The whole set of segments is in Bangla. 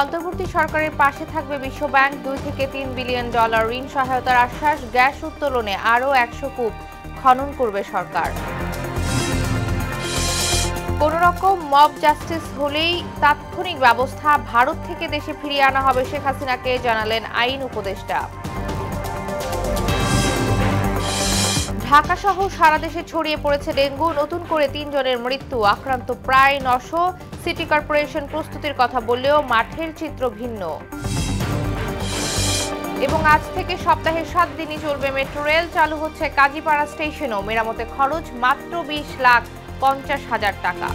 অন্তর্বর্তী সরকারের পাশে থাকবে বিশ্বব্যাংক। 2 থেকে 3 বিলিয়ন ডলার ঋণ সহায়তার আশ্বাস। গ্যাস উত্তোলনে আরও 100 কূপ খনন করবে সরকার। কোনো রকম মব জাস্টিস হলেই তাৎক্ষণিক ব্যবস্থা। ভারত থেকে দেশে ফিরিয়ে আনা হবে শেখ হাসিনাকে, জানালেন আইন উপদেষ্টা। ঢাকা সহ সারা দেশে ছড়িয়ে পড়েছে ডেঙ্গু। নতুন করে 3 জনের মৃত্যু, আক্রান্ত প্রায় 900। সিটি কর্পোরেশন প্রস্তুতির কথা বললেও মাঠের চিত্র ভিন্ন। এবং আজ থেকে সপ্তাহে 7 দিনই চলবে মেট্রো রেল। চালু হচ্ছে কাজীপাড়া স্টেশনও। মেরামতে খরচ মাত্র 20,50,000 টাকা।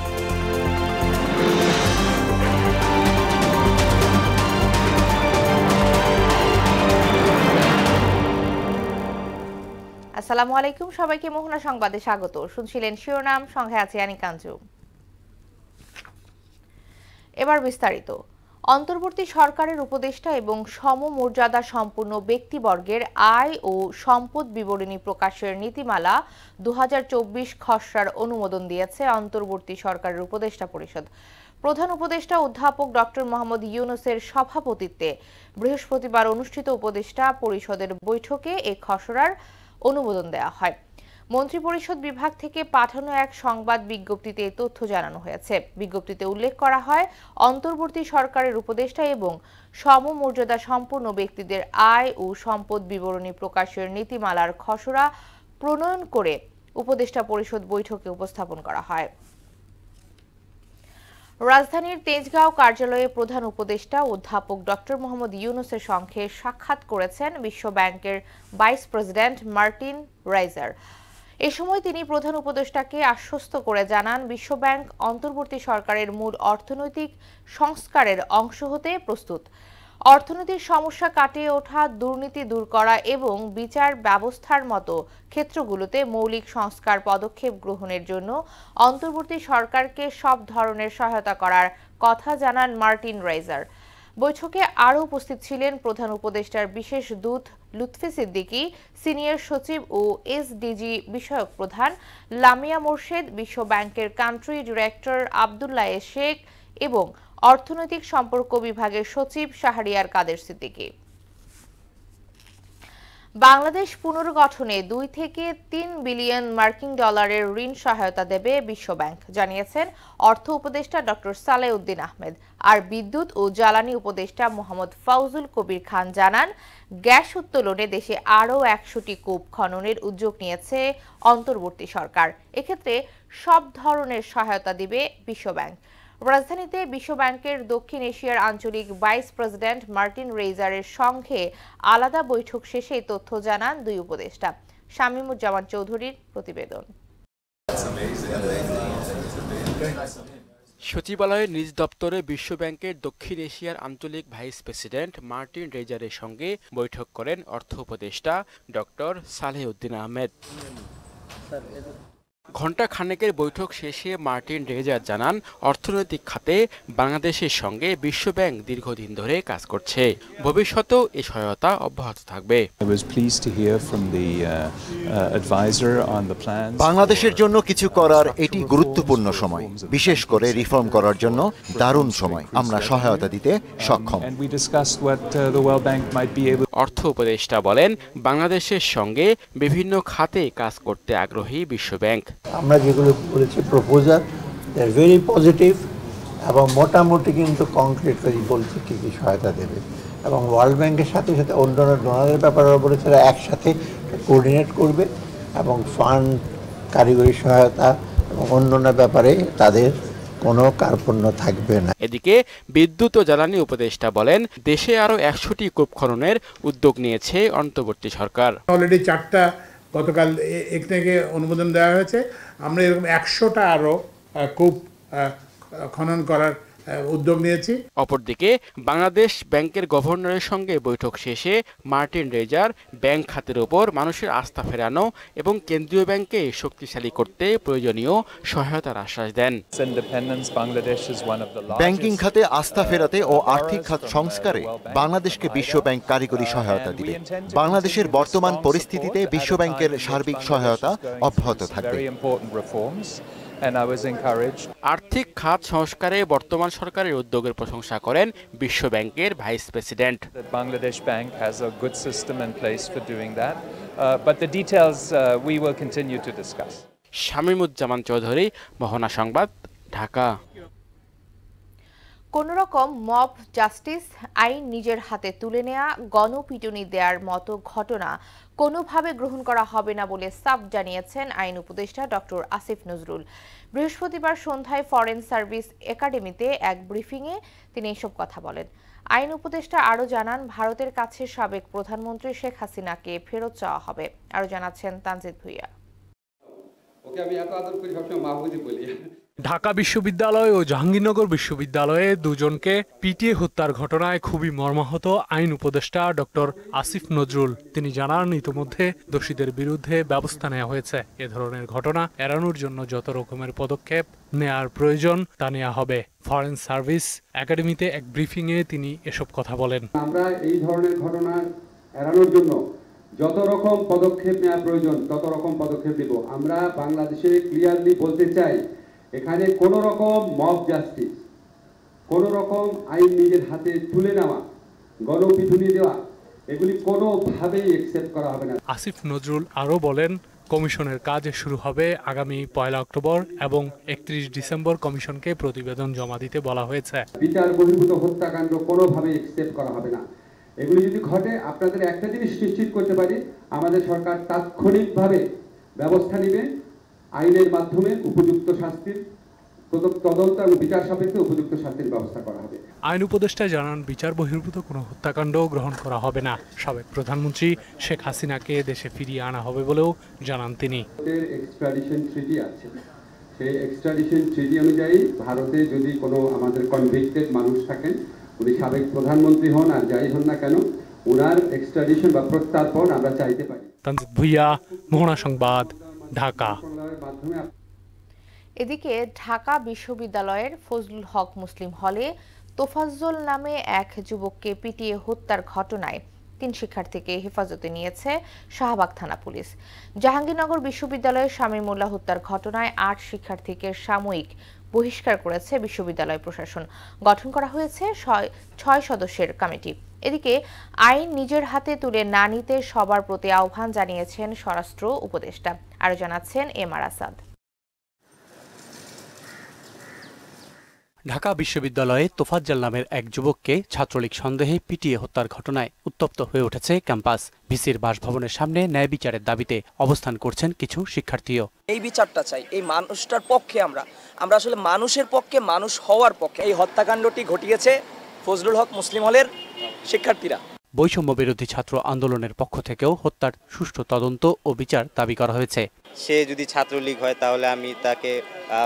আসসালামু আলাইকুম, সবাইকে মোহনা সংবাদে স্বাগত। শুনছিলেন শিরোনাম, সঙ্গে আছে আনিকা আঞ্জুম। এবার বিস্তারিত। অন্তর্বর্তী সরকারের উপদেষ্টা এবং সমমর্যাদা সম্পন্ন ব্যক্তিবর্গের আয় ও সম্পদ বিবরণী প্রকাশের নীতিমালা 2024 খসড়ার অনুমোদন দিয়েছে অন্তর্বর্তী সরকারের উপদেষ্টা পরিষদ। প্রধান উপদেষ্টা অধ্যাপক ডক্টর মোহাম্মদ ইউনূসের সভাপতিত্বে বৃহস্পতিবার অনুষ্ঠিত উপদেষ্টা পরিষদের বৈঠকে এই খসড়ার অনুমোদন দেওয়া হয়। মন্ত্রিপরিষদ বিভাগ থেকে পাঠানো এক সংবাদ বিজ্ঞপ্তিতে এই তথ্য জানানো হয়েছে। বিজ্ঞপ্তিতে উল্লেখ করা হয়, অন্তর্বর্তী সরকারের উপদেষ্টা এবং সমমর্যাদা সম্পন্ন ব্যক্তিদের আয় ও সম্পদ বিবরণী প্রকাশের নীতিমালার খসড়া প্রণয়ন করে উপদেষ্টা পরিষদ বৈঠকে উপস্থাপন করা হয়। রাজধানীর তেজগাঁও কার্যালয়ে প্রধান উপদেষ্টা অধ্যাপক ডক্টর মোহাম্মদ ইউনূসের সঙ্গে সাক্ষাৎ করেছেন বিশ্ব ব্যাংকের ভাইস প্রেসিডেন্ট মার্টিন রাইজার। এ সময় তিনি প্রধান উপদেষ্টাকে আশ্বস্ত করে জানান, বিশ্বব্যাংক অন্তর্বর্তী সরকারের মূল অর্থনৈতিক সংস্কারের অংশ হতে প্রস্তুত। অর্থনৈতিক সমস্যা কাটিয়ে ওঠা, দুর্নীতি দূর করা এবং বিচার ব্যবস্থার মতো ক্ষেত্রগুলোতে মৌলিক সংস্কার পদক্ষেপ গ্রহণের জন্য অন্তর্বর্তী সরকারকে সব ধরনের সহায়তা করার কথা জানান মার্টিন রাইজার। বৈঠকে আরও উপস্থিত ছিলেন প্রধান উপদেষ্টার বিশেষ দূত লুৎফি সিদ্দিকী, সিনিয়র সচিব ও এসডিজি বিষয়ক প্রধান লামিয়া মোর্শেদ, বিশ্ব ব্যাংকের কান্ট্রি ডিরেক্টর আব্দুল্লাহ শেখ এবং অর্থনৈতিক সম্পর্ক বিভাগের সচিব শাহরিয়ার কাদের সিদ্দিকী। বাংলাদেশ পুনর্গঠনে 2 থেকে 3 বিলিয়ন মার্কিন ডলারের ঋণ সহায়তা দেবে বিশ্বব্যাংক, জানিয়েছেন অর্থ উপদেষ্টা ডক্টর সালেউদ্দিন আহমেদ। আর বিদ্যুৎ ও জ্বালানি উপদেষ্টা মোহাম্মদ ফাউজুল কবির খান জানান, গ্যাস উত্তোলনে দেশে আরও 100টি কূপ খননের উদ্যোগ নিয়েছে অন্তর্বর্তী সরকার। এক্ষেত্রে সব ধরনের সহায়তা দিবে বিশ্বব্যাংক। রাজধানীতে বিশ্বব্যাংকের দক্ষিণ এশিয়ার আঞ্চলিক ভাইস প্রেসিডেন্ট মার্টিন রেইজারের সঙ্গে আলাদা বৈঠক শেষে এই তথ্য জানান দুই উপদেষ্টা। শামীমুজ্জামান চৌধুরীর প্রতিবেদন। সচিবালয়ের নিজ দপ্তরে বিশ্বব্যাংকের দক্ষিণ এশিয়ার আঞ্চলিক ভাইস প্রেসিডেন্ট মার্টিন রেইজারের সঙ্গে বৈঠক করেন অর্থ উপদেষ্টা ডক্টর সালেউদ্দিন আহমেদ। ঘণ্টা খানেকের বৈঠক শেষে মার্টিন রেইজার জানান, অর্থনৈতিক খাতে বাংলাদেশের সঙ্গে বিশ্বব্যাংক দীর্ঘদিন ধরে কাজ করছে। ভবিষ্যতেও এই সহায়তা অব্যাহত থাকবে। বাংলাদেশের জন্য কিছু করার এটি গুরুত্বপূর্ণ সময়, বিশেষ করে রিফর্ম করার জন্য দারুণ সময়। আমরা সহায়তা দিতে সক্ষম। অর্থ উপদেষ্টা বলেন, বাংলাদেশের সঙ্গে বিভিন্ন খাতে কাজ করতে আগ্রহী বিশ্বব্যাংক। আমরা যেগুলো বলেছি proposal, they are very positive এবং মোটামুটি কিন্তু কংক্রিটলি বলছে কী কী সহায়তা দেবে। এবং ওয়ার্ল্ড ব্যাংকের সাথে সাথে অন্য ডোনারের ব্যাপারেও বলেছে একসাথে কোঅর্ডিনেট করবে এবং ফান্ড, কারিগরি সহায়তা এবং অন্যান্য ব্যাপারে তাদের কোনো কার্পণ্য থাকবে না। এদিকে বিদ্যুৎ ও জ্বালানি উপদেষ্টা বলেন, দেশে আরও 100টি কূপ খননের উদ্যোগ নিয়েছে অন্তর্বর্তী সরকার। অলরেডি 4টা গতকাল এক থেকে অনুমোদন দেওয়া হয়েছে। আমরা এরকম 100টা আরও কূপ খনন করার উদ্যোগ নিয়েছি। অপরদিকে বাংলাদেশ ব্যাংকের গভর্নরের সঙ্গে বৈঠক শেষে মার্টিন রেইজার ব্যাংক খাতের ওপর মানুষের আস্থা ফেরানো এবং কেন্দ্রীয় ব্যাংককে শক্তিশালী করতে প্রয়োজনীয় সহায়তার আশ্বাস দেন। ব্যাংকিং খাতে আস্থা ফেরাতে ও আর্থিক খাত সংস্কারে বাংলাদেশকে বিশ্ব ব্যাংক কারিগরি সহায়তা দিবে। বাংলাদেশের বর্তমান পরিস্থিতিতে বিশ্ব ব্যাংকের সার্বিক সহায়তা অব্যাহত থাকবে। and I was encouraged. আর্থিক খাত সংস্কারে বর্তমান সরকারের উদ্যোগের প্রশংসা করেন বিশ্ব ব্যাংকের vice president. The Bangladesh Bank has a good system in place for doing that, but the details we will continue to discuss. Shamimuzzaman Chowdhury, Mohona সংবাদ, ঢাকা। কোনোরকম মব জাস্টিস, আইন নিজের হাতে তুলে নেওয়া, গণপিটুনি দেওয়ার মতো ঘটনা কোনোভাবে গ্রহণ করা হবে না বলে সাফ জানিয়েছেন আইন উপদেষ্টা ডক্টর আসিফ নজরুল। বৃহস্পতিবার সন্ধ্যায় ফরেন সার্ভিস একাডেমিতে এক ব্রিফিংয়ে তিনি এসব কথা বলেন। আইন উপদেষ্টা আরও জানান, ভারতের কাছে সাবেক প্রধানমন্ত্রী শেখ হাসিনাকে ফেরত চাওয়া হবে। আরও জানাচ্ছেন তানজিদ ভুইয়া। ঢাকা বিশ্ববিদ্যালয় ও জাহাঙ্গীরনগর বিশ্ববিদ্যালয়ে দুজনকে পিটিয়ে হত্যার ঘটনায় খুবই মর্মাহত আইন উপদেষ্টা ডক্টর আসিফ নজরুল। তিনি জানান, ইতিমধ্যে দোষীদের বিরুদ্ধে ব্যবস্থা নেওয়া হয়েছে। এ ধরনের ঘটনা এড়ানোর জন্য যত রকমের পদক্ষেপ নেয়ার প্রয়োজন তা নেওয়া হবে। ফরেন সার্ভিস একাডেমিতে এক ব্রিফিংয়ে তিনি এসব কথা বলেন। আমরা এই ধরনের ঘটনা এড়ানোর জন্য যত রকম পদক্ষেপ নেওয়া প্রয়োজন তত রকম পদক্ষেপ নেব। আমরা বাংলাদেশে ক্লিয়ারলি বলতে চাই, এখানে কোনো রকম মব জাস্টিস, কোনো রকম আইন নিজের হাতে তুলে নেওয়া, গণপিটুনি দেওয়া, এগুলি কোনোভাবেই অ্যাকসেপ্ট করা হবে না। আসিফ নজরুল আরও বলেন, কমিশনের কাজ শুরু হবে আগামী 1 অক্টোবর এবং 31 ডিসেম্বর কমিশনকে প্রতিবেদন জমা দিতে বলা হয়েছে। বিচার বহির্ভূত হত্যাকাণ্ড কোনোভাবেই অ্যাকসেপ্ট করা হবে না। এগুলি যদি ঘটে, আপনাদের একটা জিনিস নিশ্চিত করতে পারি, আমাদের সরকার তাৎক্ষণিকভাবে ব্যবস্থা নেবে, আইনের মাধ্যমে উপযুক্ত শাস্তির তদন্ত এবং বিচার সাপেক্ষে উপযুক্ত শাস্তির ব্যবস্থা করা হবে। আইন উপদেষ্টা জানান, বিচার বহির্ভূত কোনো হত্যাকাণ্ড গ্রহণ করা হবে না। সাবেক প্রধানমন্ত্রী শেখ হাসিনাকে দেশে ফিরিয়ে আনা হবে বলেও জানান তিনি। এক্সট্রাডিশন ট্রিটি আছে, সেই এক্সট্রাডিশন ট্রিটি অনুযায়ী ভারতে যদি কোনো আমাদের কনভিক্টেড মানুষ থাকেন, উনি সাবেক প্রধানমন্ত্রী হন আর যাই হন না কেন, ওনার এক্সট্রাডিশন বা প্রত্যার্পণ আমরা চাইতে পারি। তানজিদ ভুইয়া, মোহনা সংবাদ, ঢাকা। এদিকে ঢাকা বিশ্ববিদ্যালয়ের ফজলুল হক মুসলিম হলে তোফাজ্জল নামে এক যুবককে পিটিয়ে হত্যার ঘটনায় 3 শিক্ষার্থীকে হেফাজতে নিয়েছে শাহবাগ থানা পুলিশ। জাহাঙ্গীরনগর বিশ্ববিদ্যালয়ের শামীম মোল্লা হত্যার ঘটনায় 8 শিক্ষার্থীকে সাময়িক বহিষ্কার করেছে বিশ্ববিদ্যালয় প্রশাসন। গঠন করা হয়েছে 6 সদস্যের কমিটি। এদিকে আইন নিজের হাতে তুলে না নিতে সবার প্রতি আহ্বান জানিয়েছেন স্বরাষ্ট্র উপদেষ্টা। আরও জানাচ্ছেন এমআর আসাদ। ঢাকা বিশ্ববিদ্যালয়ে তোফাজ্জল নামের এক যুবককে ছাত্রলীগ সন্দেহে পিটিয়ে হত্যার ঘটনায় উত্তপ্ত হয়ে উঠেছে ক্যাম্পাস। ভিসির বাসভবনের সামনে ন্যায় বিচারের দাবিতে অবস্থান করছেন কিছু শিক্ষার্থীও। এই বিচারটা চাই, এই মানুষটার পক্ষে আমরা আসলে মানুষের পক্ষে, মানুষ হওয়ার পক্ষে। এই হত্যাকাণ্ডটি ঘটিয়েছে ফজলুল হক মুসলিম হলের শিক্ষার্থীরা। বৈষম্য বিরোধী ছাত্র আন্দোলনের পক্ষ থেকেও হত্যার সুষ্ঠু তদন্ত ও বিচার দাবি করা হয়েছে। সে যদি ছাত্রলীগ হয় তাহলে আমি তাকে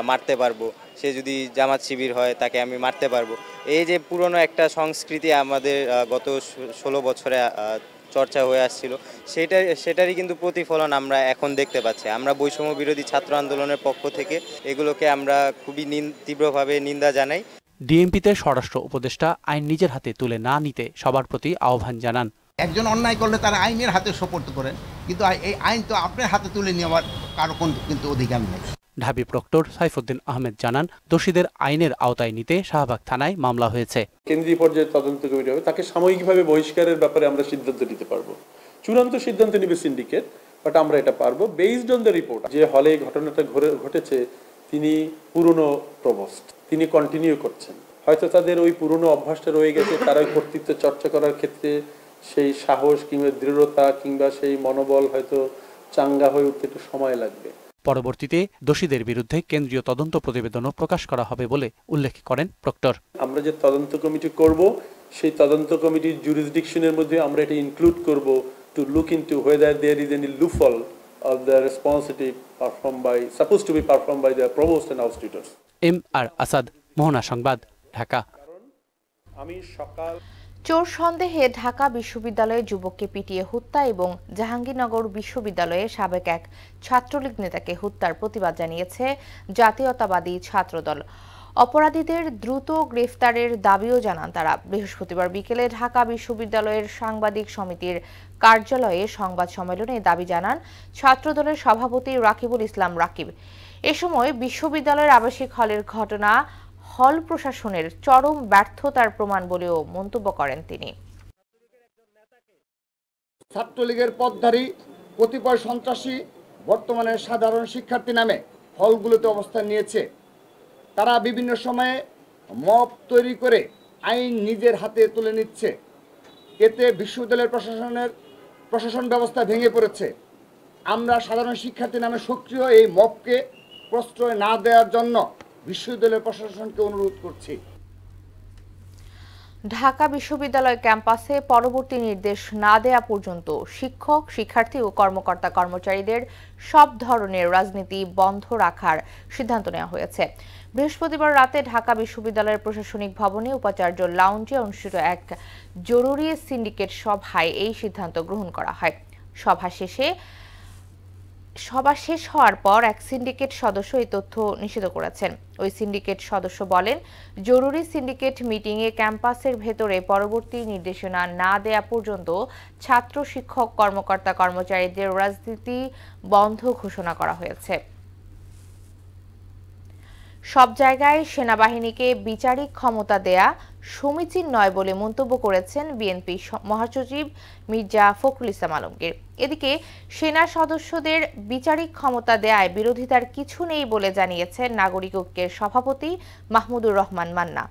মারতে পারবো, সে যদি জামাত শিবির হয় তাকে আমি মারতে পারবো। এই যে পুরনো একটা সংস্কৃতি আমাদের গত 16 বছরে চর্চা হয়ে আসছিল, সেটারই কিন্তু প্রতিফলন আমরা এখন দেখতে পাচ্ছি। আমরা বৈষম্য বিরোধী ছাত্র আন্দোলনের পক্ষ থেকে এগুলোকে আমরা খুবই তীব্রভাবে নিন্দা জানাই। ডিএমপিতে স্বরাষ্ট্র উপদেষ্টা আইন নিজের হাতে তুলে না নিতে সবার প্রতি আহ্বান জানান। একজন অন্যায় করলে তারা আইনের হাতে সোপর্দ করেন, কিন্তু এই আইন তো আপনার হাতে তুলে নেওয়ার কারো কিন্তু অধিকার নেই। ঢাবি প্রক্টর সাইফুদ্দিন আহমেদ জানান, দোষীদের আইনের আওতায় নিতে শাহবাগ থানায় মামলা হয়েছে। কেন্দ্রীয় পর্যায়ে তদন্ত কমিটি হবে, তাকে সাময়িকভাবে বহিষ্কারের ব্যাপারে আমরা সিদ্ধান্ত নিতে পারবো। চূড়ান্ত সিদ্ধান্ত নেবে সিন্ডিকেট, বাট আমরা এটা পারবো বেসড অন দ্য রিপোর্ট। যে হলে ঘটনাটা ঘটেছে তিনি পুরনো প্রভোস্ট, তিনি কন্টিনিউ করছেন। হয়তো তাদের ওই পুরনো অভ্যাসটা রয়ে গেছে, তারা ওই কর্তৃত্ব চর্চা করার ক্ষেত্রে সেই সাহস কিংবা দৃঢ়তা কিংবা সেই মনোবল হয়তো চাঙ্গা হয়ে উঠতে একটু সময় লাগবে। পরবর্তীতে দোষীদের বিরুদ্ধে কেন্দ্রীয় তদন্ত প্রতিবেদনও প্রকাশ করা হবে বলে উল্লেখ করেন প্রক্টর। আমরা যে তদন্ত কমিটি করব, সেই তদন্ত কমিটির জুরিসডিকশনের মধ্যে আমরা এটা ইনক্লুড করব to look into whether there is any loophole of the responsibility supposed to be performed by the provost and house tutors. MR Asad, Mohona সংবাদ, ঢাকা। চোর সন্দেহে ঢাকা বিশ্ববিদ্যালয়ে যুবককে পিটিয়ে হত্যা এবং জাহাঙ্গীরনগর বিশ্ববিদ্যালয়ে সাবেক এক ছাত্রলীগ নেতাকে হত্যার প্রতিবাদ জানিয়েছে জাতীয়তাবাদী ছাত্রদল। অপরাধীদের দ্রুত গ্রেফতারের দাবিও জানান তারা। বৃহস্পতিবার বিকেলে ঢাকা বিশ্ববিদ্যালয়ের সাংবাদিক সমিতির কার্যালয়ে সংবাদ সম্মেলনে দাবি জানান ছাত্রদলের সভাপতি রাকিবুল ইসলাম রাকিব। এ সময় বিশ্ববিদ্যালয়ের আবাসিক হলের ঘটনা হল প্রশাসনের চরম ব্যর্থতার প্রমাণ বলেও মন্তব্য করেন তিনি। ছাত্রলীগের পথধারী কতিপয় সন্ত্রাসী বর্তমানে সাধারণ শিক্ষার্থী নামে হলগুলোতে অবস্থান নিয়েছে। তারা বিভিন্ন সময়ে মব তৈরি করে আইন নিজের হাতে তুলে নিচ্ছে। এতে বিশ্ববিদ্যালয়ের প্রশাসন ব্যবস্থা ভেঙে পড়েছে। আমরা সাধারণ শিক্ষার্থী নামে সক্রিয় এই মবকে প্রশ্রয় না দেওয়ার জন্য বিশ্ববিদ্যালয়ের প্রশাসনকে অনুরোধ করছি। ঢাকা বিশ্ববিদ্যালয় ক্যাম্পাসে পরবর্তী নির্দেশ না দেয়া পর্যন্ত শিক্ষক, শিক্ষার্থী ও কর্মকর্তা কর্মচারীদের সব ধরনের রাজনীতি বন্ধ রাখার সিদ্ধান্ত নেওয়া হয়েছে। বৃহস্পতিবার রাতে ঢাকা বিশ্ববিদ্যালয়ের প্রশাসনিক ভবনে উপাচার্য লাউঞ্জে অনুষ্ঠিত এক জরুরি সিন্ডিকেট সভায় এই সিদ্ধান্ত গ্রহণ করা হয়। সভা শেষ হওয়ার পর এক সিন্ডিকেট সদস্য এই তথ্য নিশ্চিত করেছেন। ওই সিন্ডিকেট সদস্য বলেন, জরুরি সিন্ডিকেট মিটিংয়ে ক্যাম্পাসের ভেতরে পরবর্তী নির্দেশনা না দেয়া পর্যন্ত ছাত্র, শিক্ষক, কর্মকর্তা কর্মচারীদের রাজনীতি বন্ধ ঘোষণা করা হয়েছে। সব জায়গায় সেনাবাহিনীকে বিচারিক ক্ষমতা দেয়া সমীচীন নয় বলে মন্তব্য করেছেন বিএনপি মহাসচিব মির্জা ফখরুল ইসলাম আলমগীর। এদিকে সেনা সদস্যদের বিচারিক ক্ষমতা দেয়ায় বিরোধিতার কিছু নেই বলে জানিয়েছেন নাগরিক ঐক্যের সভাপতি মাহমুদুর রহমান মান্না।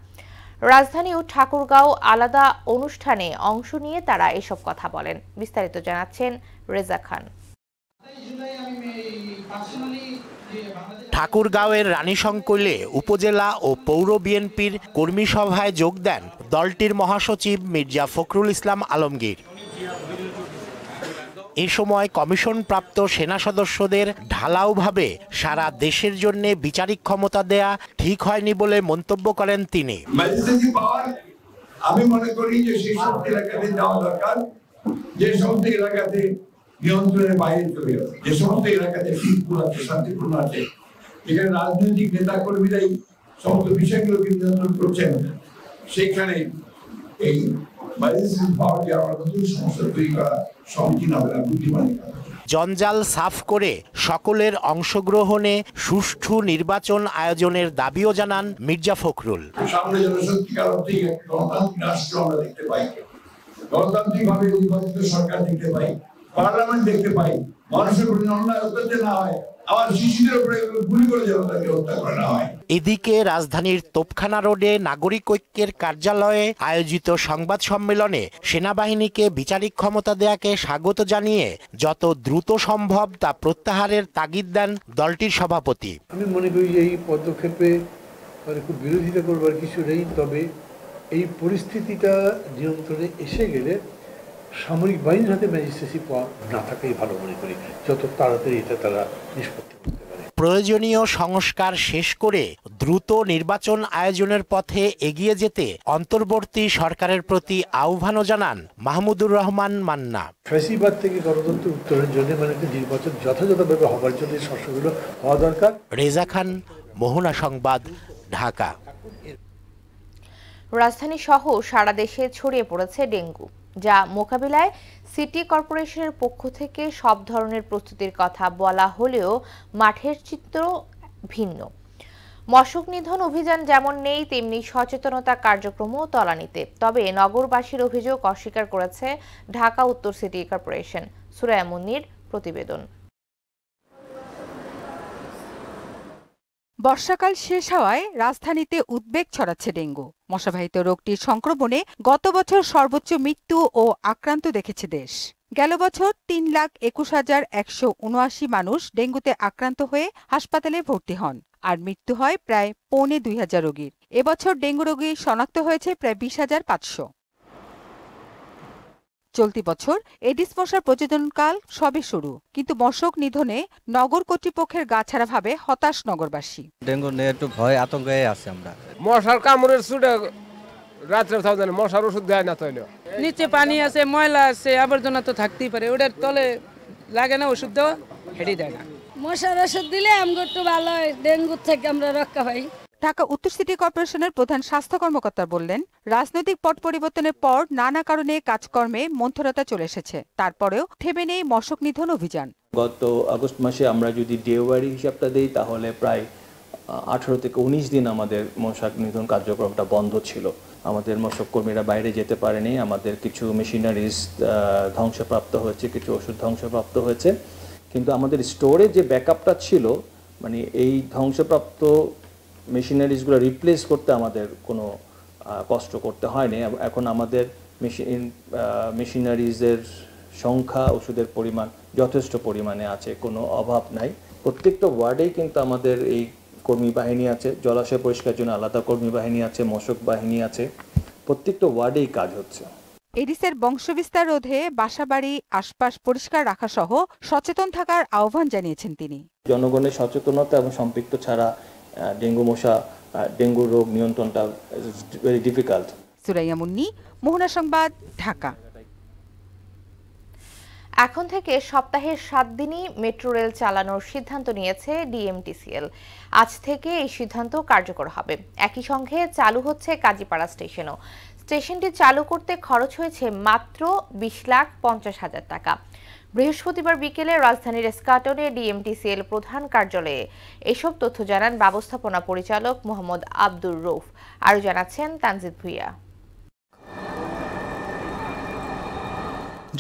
রাজধানী ও ঠাকুরগাঁও আলাদা অনুষ্ঠানে অংশ নিয়ে তারা এসব কথা বলেন। বিস্তারিত জানাচ্ছেন রেজা খান। ঠাকুরগাঁওয়ের রানীশংকৈলে উপজেলা ও পৌর বিএনপির কর্মী সভায় যোগ দেন দলটির মহাসচিব মির্জা ফখরুল ইসলাম আলমগীর। এ সময় কমিশনপ্রাপ্ত সেনা সদস্যদের ঢালাওভাবে সারা দেশের জন্য বিচারিক ক্ষমতা দেয়া ঠিক হয়নি বলে মন্তব্য করেন তিনি। আমি মনে করি যে সেই সব এলাকাতে যাওয়া দরকার, যে সমস্ত এলাকাতে নিয়ন্ত্রণের বাইরে চলে গেছে, যে সমস্ত এলাকাতে শীতপুর আছে, শান্তিপূর্ণ আছে, যেখানে রাজনৈতিক নেতা কর্মীরাই সমস্ত বিষয়গুলোকে নিয়ন্ত্রণ করছেন, সেখানে এই জঞ্জাল সাফ করে সকলের অংশগ্রহণে সুষ্ঠু নির্বাচন আয়োজনের দাবিও জানান মির্জা ফখরুল। সামনে যেন সত্যিকার অর্থে গণতান্ত্রিক রাষ্ট্র আমরা দেখতে পাই, গণতান্ত্রিকভাবে নির্বাচিত সরকার দেখতে পাই, পার্লামেন্ট দেখতে পাই, মানুষের উপর অন্যায় অত্যাচার না হয়, আবার শিশুদের উপরে গুলি করে জনতাকে হত্যা করা না হয়। এদিকে রাজধানীর তোপখানা রোডে নাগরিক ঐক্যের কার্যালয়ে আয়োজিত সংবাদ সম্মেলনে সেনাবাহিনীকে বিচারিক ক্ষমতা দেয়াকে স্বাগত জানিয়ে যত দ্রুত সম্ভব তা প্রত্যাহারের তাগিদ দেন দলটির সভাপতি। আমি মনে করি এই পদক্ষেপে খুব বিরোধিতা করবার কিছু নেই, তবে এই পরিস্থিতিটা নিয়ন্ত্রণে এসে গেলে সামরিক বাহিনীর হাতে ম্যাজিস্ট্রেসি পাওয়ার না থাকাই ভালো মনে করি, যত তাড়াতাড়ি এটা তারা নিষ্পত্তি করতে পারে। প্রয়োজনীয় সংস্কার শেষ করে দ্রুত নির্বাচন আয়োজনের পথে এগিয়ে যেতে অন্তর্বর্তী সরকারের প্রতি আহ্বানও জানান মাহমুদুর রহমান মান্না। ফ্যাসিবাদ থেকে গণতন্ত্র উত্তরের জন্য মানে নির্বাচন যথাযথভাবে হবার জন্য শর্তগুলো হওয়া দরকার। রেজা খান, মোহনা সংবাদ, ঢাকা। রাজধানী সহ সারা দেশে ছড়িয়ে পড়েছে ডেঙ্গু, যা মোকাবিলায় সিটি কর্পোরেশনের পক্ষ থেকে সব ধরনের প্রস্তুতির কথা বলা হলেও মাঠের চিত্র ভিন্ন। মশক নিধন অভিযান যেমন নেই, তেমনি সচেতনতা কার্যক্রমও তলানিতে। তবে নগরবাসীর অভিযোগ অস্বীকার করেছে ঢাকা উত্তর সিটি কর্পোরেশন। সুরায়া মুন্নির প্রতিবেদন। বর্ষাকাল শেষ হওয়ায় রাজধানীতে উদ্বেগ ছড়াচ্ছে ডেঙ্গু মশাবাহিত রোগটির সংক্রমণে গত বছর সর্বোচ্চ মৃত্যু ও আক্রান্ত দেখেছে দেশ। গেল বছর ৩,২১,১৭৯ মানুষ ডেঙ্গুতে আক্রান্ত হয়ে হাসপাতালে ভর্তি হন, আর মৃত্যু হয় প্রায় ২,৫০০ রোগীর। এবছর ডেঙ্গু রোগী শনাক্ত হয়েছে প্রায় ২০,৫০০। চলতি বছর এডিস মশার প্রজননকাল সবে শুরু, কিন্তু মশক নিধনে নগর কর্তৃপক্ষের গাছাড়া ভাবে হতাশ নগরবাসী। ডেঙ্গু নিয়ে একটু ভয় আতঙ্কে আছে আমরা। মশার কামড়ের ছুটে রাত্রে মশার ওষুধ দেয় না, তৈল নিচে পানি আছে, ময়লা আছে, আবর্জনা তো থাকতেই পারে, ওটার তলে লাগে না ওষুধ দেওয়া, হেঁটে দেয় না। মশার ওষুধ দিলে আমরা একটু ভালো হয়, ডেঙ্গুর থেকে আমরা রক্ষা পাই। ঢাকা উত্তর সিটি কর্পোরেশনের প্রধান স্বাস্থ্য কর্মকর্তা বললেন, রাজনৈতিক পট পরিবর্তনের পর নানা কারণে কাজকর্মে মন্থরতা চলে এসেছে, তারপরেও থেমে নেই মশক নিধন অভিযান। গত আগস্ট মাসে আমরা যদি ডে ওয়ারি হিসাবটা দিই তাহলে প্রায় 18 থেকে 19 দিন আমাদের মশা নিধন কার্যক্রমটা বন্ধ ছিল। আমাদের মশক কর্মীরা বাইরে যেতে পারেনি, আমাদের কিছু মেশিনারিজ ধ্বংসপ্রাপ্ত হয়েছে, কিছু ওষুধ ধ্বংসপ্রাপ্ত হয়েছে, কিন্তু আমাদের স্টোরে যে ব্যাকআপটা ছিল মানে এই ধ্বংসপ্রাপ্ত মেশিনারিজগুলো রিপ্লেস করতে আমাদের কোনো কষ্ট করতে হয়নি। এখন আমাদের মেশিনারিজের সংখ্যা, ওষুধের পরিমাণ যথেষ্ট পরিমাণে আছে, কোনো অভাব নাই। প্রত্যেকটা ওয়ার্ডেই কিন্তু আমাদের এই কর্মী বাহিনী আছে, জলাশয় পরিষ্কারের জন্য আলাদা কর্মী বাহিনী আছে, মশক বাহিনী আছে, প্রত্যেকটা ওয়ার্ডেই কাজ হচ্ছে। এডিসের বংশবিস্তার রোধে বাসাবাড়ি আশপাশ পরিষ্কার রাখা সহ সচেতন থাকার আহ্বান জানিয়েছেন তিনি। জনগণের সচেতনতা এবং সম্পৃক্ত ছাড়া ডেঙ্গু রোগ নিয়ন্ত্রণটা ভেরি ডিফিকাল্ট। সুরাইয়া মুন্নি, মোহনা সংবাদ, ঢাকা। এখন থেকে সপ্তাহের 7 দিনই মেট্রো রেল চালানোর সিদ্ধান্ত নিয়েছে ডিএমটিসিএল। আজ থেকে এই সিদ্ধান্ত কার্যকর হবে। একই সঙ্গে চালু হচ্ছে কাজীপাড়া স্টেশনও। স্টেশনটি চালু করতে খরচ হয়েছে মাত্র 20,50,000 টাকা। বৃহস্পতিবার বিকেলে রাজধানীর এসকাটনে ডিএমটিসিএল প্রধান কার্যালয়ে এসব তথ্য জানান ব্যবস্থাপনা পরিচালক মোহাম্মদ আব্দুর রৌফ। আরও জানাচ্ছেন তানজিদ ভুইয়া।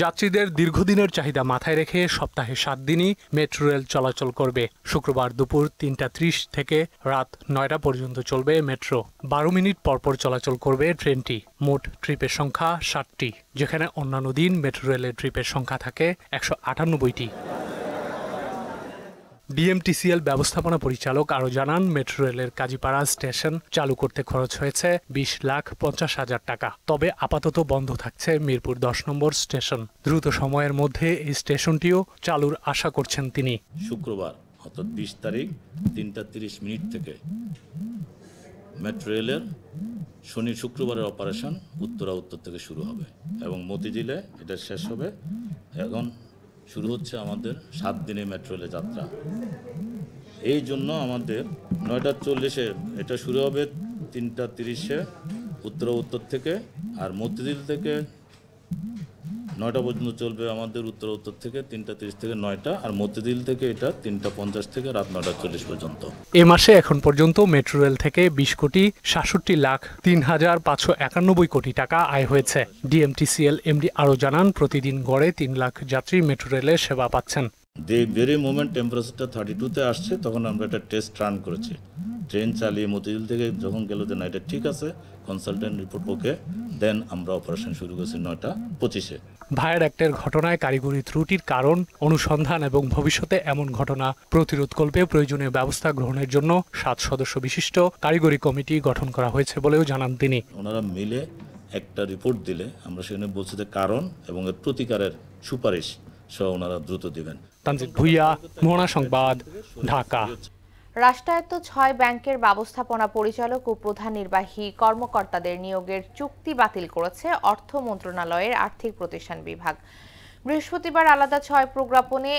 যাত্রীদের দীর্ঘদিনের চাহিদা মাথায় রেখে সপ্তাহে 7 দিনই মেট্রো রেল চলাচল করবে। শুক্রবার দুপুর 3:30 থেকে রাত 9টা পর্যন্ত চলবে মেট্রো। 12 মিনিট পরপর চলাচল করবে ট্রেনটি। মোট ট্রিপের সংখ্যা 60টি, যেখানে অন্যান্য দিন মেট্রো রেলের ট্রিপের সংখ্যা থাকে 198টি। ডিএমটিসিএল ব্যবস্থাপনা পরিচালক আরও জানান, মেট্রো রেলের কাজীপাড়া স্টেশন চালু করতে খরচ হয়েছে 20,50,000 টাকা। তবে আপাতত বন্ধ থাকছে মিরপুর 10 নম্বর স্টেশন। দ্রুত সময়ের মধ্যে এই স্টেশনটিও চালুর আশা করছেন তিনি। শুক্রবার অর্থাৎ 20 তারিখ 3:30 থেকে মেট্রো রেলের শনি শুক্রবারের অপারেশন উত্তর থেকে শুরু হবে এবং মতিঝিলে এটা শেষ হবে। এখন শুরু হচ্ছে আমাদের 7 দিনের মেট্রো রেলের যাত্রা। এই জন্য আমাদের 9:40 এটা শুরু হবে, 3:30 উত্তর থেকে, আর মতিঝিল থেকে 9টা পর্যন্ত চলবে আমাদের উত্তর থেকে 3:30 থেকে 9টা, আর মতিঝিল থেকে এটা 3:50 থেকে রাত 9:40 পর্যন্ত। এ মাসে এখন পর্যন্ত মেট্রো রেল থেকে 20,67,03,591 কোটি টাকা আয় হয়েছে। ডিএমটিসিএল এমডি আরও জানান, প্রতিদিন গড়ে 3 লাখ যাত্রী মেট্রো রেলের সেবা পাচ্ছেন। ভেরি মোমেন্ট টেম্পারেচারটা 32-তে আসছে, তখন আমরা একটা টেস্ট রান করেছি। ট্রেন চালিয়ে মতিঝিল থেকে যখন গেল যে না এটা ঠিক আছে, কনসালটেন্ট রিপোর্ট ওকে, দেন আমরা অপারেশন শুরু করেছি 9:25-এ। ভায়ার অ্যাক্টের ঘটনায় কারিগরি ত্রুটির কারণ অনুসন্ধান এবং ভবিষ্যতে এমন ঘটনা প্রতিরোধকল্পে প্রয়োজনীয় ব্যবস্থা গ্রহণের জন্য 7 সদস্য বিশিষ্ট কারিগরি কমিটি গঠন করা হয়েছে বলেও জানান তিনি। ওনারা মিলে একটা রিপোর্ট দিলে আমরা সেখানে বলছি যে কারণ এবং এর প্রতিকারের সুপারিশ সহ ওনারা দ্রুত দিবেন। তানজিদ ভুইয়া, মোহনা সংবাদ, ঢাকা। রাষ্ট্রায়ত্ত 6 ব্যাংকের ব্যবস্থাপনা পরিচালক ও প্রধান নির্বাহী কর্মকর্তাদের নিয়োগের চুক্তি বাতিল করেছে অর্থ মন্ত্রণালয়ের আর্থিক প্রতিষ্ঠান বিভাগ। বৃহস্পতিবার আলাদা 6 প্রজ্ঞাপনে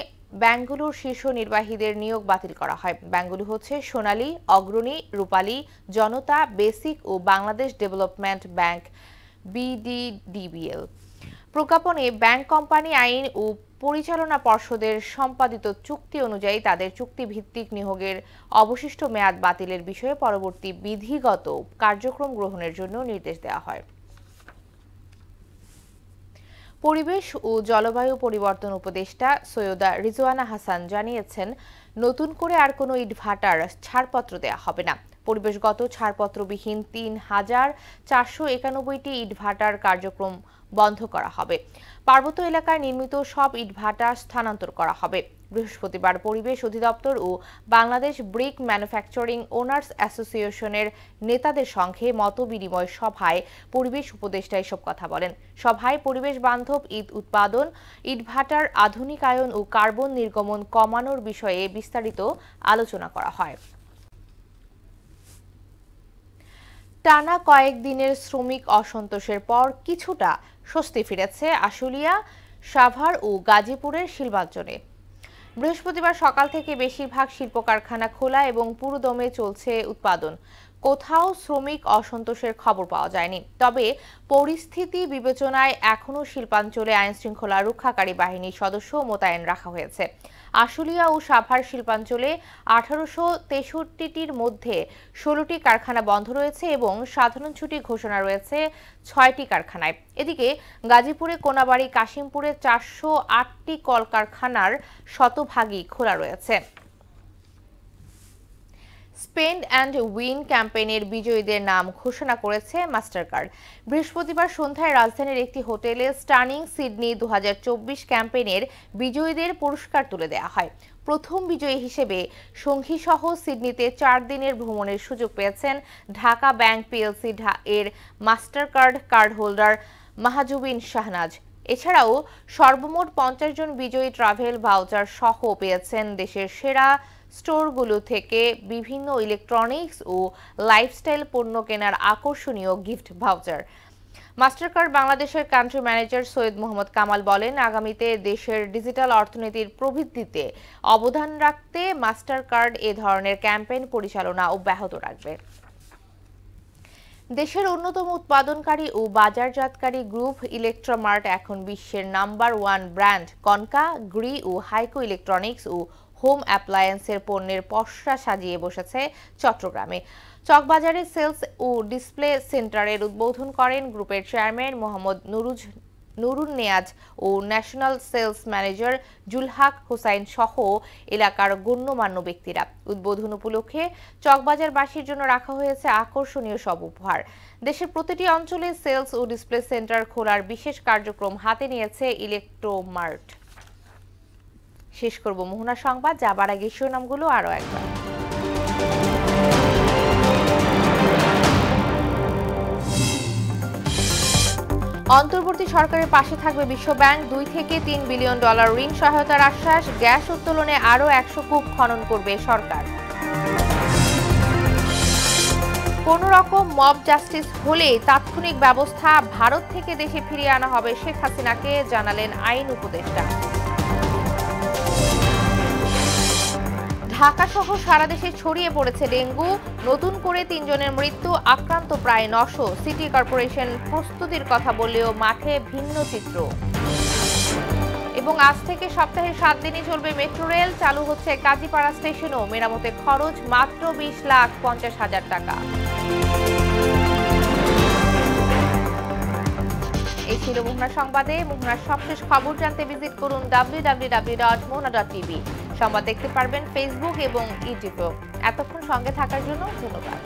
ব্যাংকগুলোর শীর্ষ নির্বাহীদের নিয়োগ বাতিল করা হয়। ব্যাংকগুলো হচ্ছে সোনালী, অগ্রণী, রূপালী, জনতা, বেসিক ও বাংলাদেশ ডেভেলপমেন্ট ব্যাংক BDDBL। প্রজ্ঞাপনে ব্যাংক কোম্পানি আইন ও পরিচালনা পর্ষদের সম্পাদিত চুক্তি অনুযায়ী তাদের চুক্তিভিত্তিক নিয়োগের অবশিষ্ট মেয়াদ বাতিলের বিষয়ে পরবর্তী বিধিগত কার্যক্রম গ্রহণের জন্য নির্দেশ দেওয়া হয়। পরিবেশ ও জলবায়ু পরিবর্তন উপদেষ্টা সৈয়দা রিজওয়ানা হাসান জানিয়েছেন, নতুন করে আর কোনো ইটভাটার ছাড়পত্র দেওয়া হবে না। পরিবেশগত ছাড়পত্রবিহীন 3,491টি ইটভাটার কার্যক্রম বন্ধ করা হবে। পার্বত্য এলাকায় নির্মিত সব ইটভাটা স্থানান্তর করা হবে। বৃহস্পতিবার পরিবেশ অধিদপ্তর ও বাংলাদেশ ব্রিক ম্যানুফ্যাকচারিং ওনার্স অ্যাসোসিয়েশনের নেতাদের সঙ্গে মতবিনিময় সভায় পরিবেশ উপদেষ্টা এসব কথা বলেন। সভায় পরিবেশ বান্ধব ইট উৎপাদন, ইটভাটার আধুনিকায়ন ও কার্বন নির্গমন কমানোর বিষয়ে বিস্তারিত আলোচনা করা হয়। টানা কয়েকদিনের শ্রমিক অসন্তোষের পর কিছুটা স্বস্তি ফিরেছে আশুলিয়া, সাভার ও গাজীপুরের শিল্পাঞ্চলে। বৃহস্পতিবার সকাল থেকে বেশিরভাগ শিল্প কারখানা খোলা এবং পুরোদমে চলছে উৎপাদন। কোথাও শ্রমিক অসন্তোষের খবর পাওয়া যায়নি। তবে পরিস্থিতি বিবেচনায় এখনও শিল্পাঞ্চলে আইনশৃঙ্খলা রক্ষাকারী বাহিনীর সদস্য মোতায়েন রাখা হয়েছে। আশুলিয়া ও সাভার শিল্পাঞ্চলে 1863টির মধ্যে 16টি কারখানা বন্ধ রয়েছে এবং সাধারণ ছুটি ঘোষণা রয়েছে 6টি কারখানায়। এদিকে গাজীপুরে, কোনাবাড়ী, কাশিমপুরে 408টি কলকারখানার শতভাগই খোলা রয়েছে। স্পেন্ড অ্যান্ড উইন ক্যাম্পেইনের বিজয়ীদের নাম ঘোষণা করেছে মাস্টারকার্ড। বৃহস্পতিবার সন্ধ্যায় রাজধানীর একটি হোটেলে স্টানিং সিডনি 2024 ক্যাম্পেইনের বিজয়ীদের পুরস্কার তুলে দেওয়া হয়। প্রথম বিজয়ী হিসেবে সঙ্গী সহ সিডনিতে 4 দিনের ভ্রমণের সুযোগ পেয়েছেন ঢাকা ব্যাংক পিএলসি এর মাস্টারকার্ড কার্ড হোল্ডার মাহাজুবিন শাহনাজ। এছাড়াও সর্বমোট 50 জন বিজয়ী ট্রাভেল ভাউচার সহ পেয়েছেন দেশের সেরা স্টোরগুলো থেকে বিভিন্ন ইলেকট্রনিক্স ও লাইফস্টাইল পণ্য কেনার আকর্ষণীয় গিফট ভাউচার। মাস্টারকার্ড বাংলাদেশের কান্ট্রি ম্যানেজার সৈয়দ মোহাম্মদ কামাল বলেন, আগামীতে দেশের ডিজিটাল অর্থনীতির প্রবৃদ্ধিতে অবদান রাখতে মাস্টারকার্ড এ ধরনের ক্যাম্পেইন পরিচালনা অব্যাহত রাখবে। দেশের অন্যতম উৎপাদনকারী ও বাজারজাতকারী গ্রুপ ইলেকট্রামার্ট এখন বিশ্বের নাম্বার 1 ব্র্যান্ড কনকা, গ্রি ও হাইকো ইলেকট্রনিক্স ও হোম অ্যাপ্লায়েন্সের পণ্যের পসরা সাজিয়ে বসেছে চট্টগ্রামে। চকবাজারে সেলস ও ডিসপ্লে সেন্টারের উদ্বোধন করেন গ্রুপের চেয়ারম্যান মোহাম্মদ নুরুন নেয়াজ ও ন্যাশনাল সেলস ম্যানেজার জুলহাক হোসাইন সহ এলাকার গণ্যমান্য ব্যক্তিরা। উদ্বোধন উপলক্ষে চকবাজারবাসীর জন্য রাখা হয়েছে আকর্ষণীয় সব উপহার। দেশের প্রতিটি অঞ্চলে সেলস ও ডিসপ্লে সেন্টার খোলার বিশেষ কার্যক্রম হাতে নিয়েছে ইলেকট্রোমার্ট। শেষ করব মোহনা সংবাদ, যাবার আগে শিরোনামগুলো আরো একবার। অন্তর্বর্তী সরকারের পাশে থাকবে বিশ্ব ব্যাংক। 2 থেকে 3 বিলিয়ন ডলার ঋণ সহায়তার আশ্বাস। গ্যাস উত্তোলনে আরো 100 কূপ খনন করবে সরকার। কোন রকম মব জাস্টিস হলে তাৎক্ষণিক ব্যবস্থা, ভারত থেকে দেশে ফিরিয়ে আনা হবে শেখ হাসিনাকে, জানালেন আইন উপদেষ্টা। ঢাকা সহ সারা দেশে ছড়িয়ে পড়েছে ডেঙ্গু, নতুন করে 3 জনের মৃত্যু, আক্রান্ত প্রায় 900। সিটি কর্পোরেশন প্রস্তুতির কথা বললেও মাঠে ভিন্ন চিত্র। এবং আজ থেকে সপ্তাহে 7 দিনই চলবে মেট্রো রেল, চালু হচ্ছে কাজীপাড়া স্টেশনও, মেরামতে খরচ মাত্র 20,50,000 টাকা। এই ছিল মোহনা সংবাদে। মোহনার সবশেষ খবর জানতে ভিজিট করুন www.mohna.tv। সংবাদ দেখতে পারবেন ফেসবুক এবং ইউটিউবেও। এতক্ষণ সঙ্গে থাকার জন্য ধন্যবাদ।